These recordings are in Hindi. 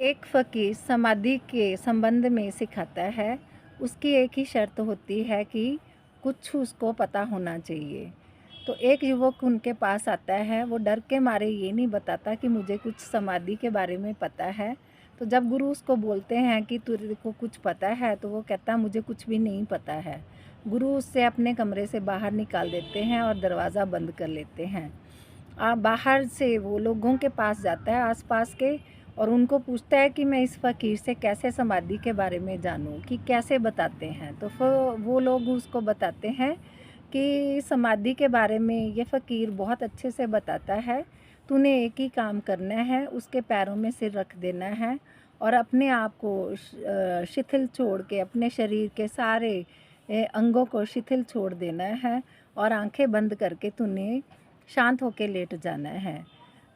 एक फ़कीर समाधि के संबंध में सिखाता है। उसकी एक ही शर्त होती है कि कुछ उसको पता होना चाहिए। तो एक युवक उनके पास आता है, वो डर के मारे ये नहीं बताता कि मुझे कुछ समाधि के बारे में पता है। तो जब गुरु उसको बोलते हैं कि तेरे को कुछ पता है, तो वो कहता मुझे कुछ भी नहीं पता है। गुरु उससे अपने कमरे से बाहर निकाल देते हैं और दरवाज़ा बंद कर लेते हैं। बाहर से वो लोगों के पास जाता है आस-पास के, और उनको पूछता है कि मैं इस फ़कीर से कैसे समाधि के बारे में जानूँ, कि कैसे बताते हैं। तो वो लोग उसको बताते हैं कि समाधि के बारे में ये फ़कीर बहुत अच्छे से बताता है। तूने एक ही काम करना है, उसके पैरों में सिर रख देना है और अपने आप को शिथिल छोड़ के, अपने शरीर के सारे अंगों को शिथिल छोड़ देना है और आंखें बंद करके तूने शांत होके लेट जाना है।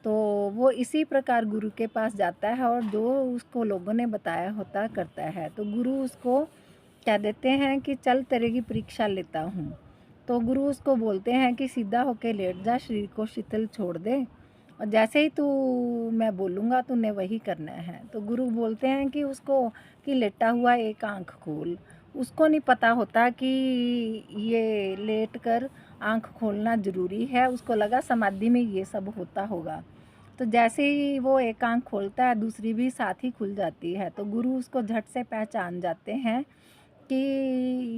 तो वो इसी प्रकार गुरु के पास जाता है और जो उसको लोगों ने बताया होता करता है। तो गुरु उसको कह देते हैं कि चल तेरे की परीक्षा लेता हूँ। तो गुरु उसको बोलते हैं कि सीधा होके लेट जा, शरीर को शिथिल छोड़ दे और जैसे ही तू मैं बोलूँगा तूने वही करना है। तो गुरु बोलते हैं कि उसको कि लेटा हुआ एक आँख खोल। उसको नहीं पता होता कि ये लेट कर आँख खोलना ज़रूरी है। उसको लगा समाधि में ये सब होता होगा। तो जैसे ही वो एक आँख खोलता है, दूसरी भी साथ ही खुल जाती है। तो गुरु उसको झट से पहचान जाते हैं कि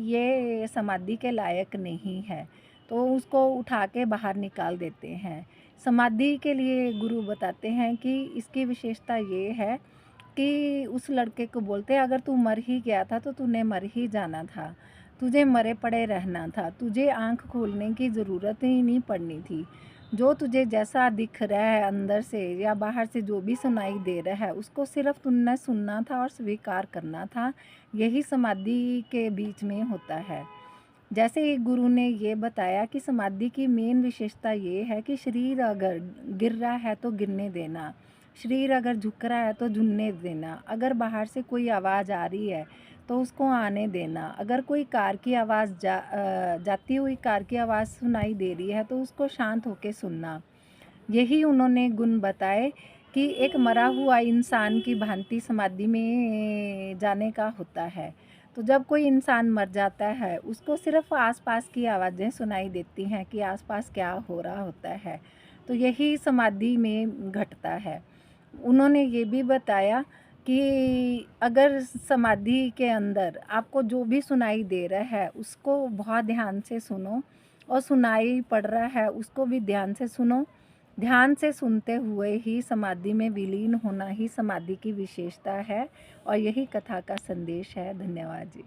ये समाधि के लायक नहीं है। तो उसको उठा के बाहर निकाल देते हैं। समाधि के लिए गुरु बताते हैं कि इसकी विशेषता ये है कि उस लड़के को बोलते हैं अगर तू मर ही गया था तो तूने मर ही जाना था। तुझे मरे पड़े रहना था। तुझे आँख खोलने की ज़रूरत ही नहीं पड़नी थी। जो तुझे जैसा दिख रहा है अंदर से या बाहर से जो भी सुनाई दे रहा है, उसको सिर्फ़ तुमने सुनना था और स्वीकार करना था। यही समाधि के बीच में होता है। जैसे ही गुरु ने ये बताया कि समाधि की मेन विशेषता ये है कि शरीर अगर गिर रहा है तो गिरने देना, शरीर अगर झुक रहा है तो झुकने देना, अगर बाहर से कोई आवाज़ आ रही है तो उसको आने देना, अगर कोई कार की आवाज़ जाती हुई कार की आवाज़ सुनाई दे रही है तो उसको शांत होके सुनना। यही उन्होंने गुण बताए कि एक मरा हुआ इंसान की भांति समाधि में जाने का होता है। तो जब कोई इंसान मर जाता है, उसको सिर्फ़ आस-पास की आवाज़ें सुनाई देती हैं कि आस-पास क्या हो रहा होता है। तो यही समाधि में घटता है। उन्होंने ये भी बताया कि अगर समाधि के अंदर आपको जो भी सुनाई दे रहा है, उसको बहुत ध्यान से सुनो और सुनाई पड़ रहा है, उसको भी ध्यान से सुनो। ध्यान से सुनते हुए ही समाधि में विलीन होना ही समाधि की विशेषता है और यही कथा का संदेश है। धन्यवाद जी।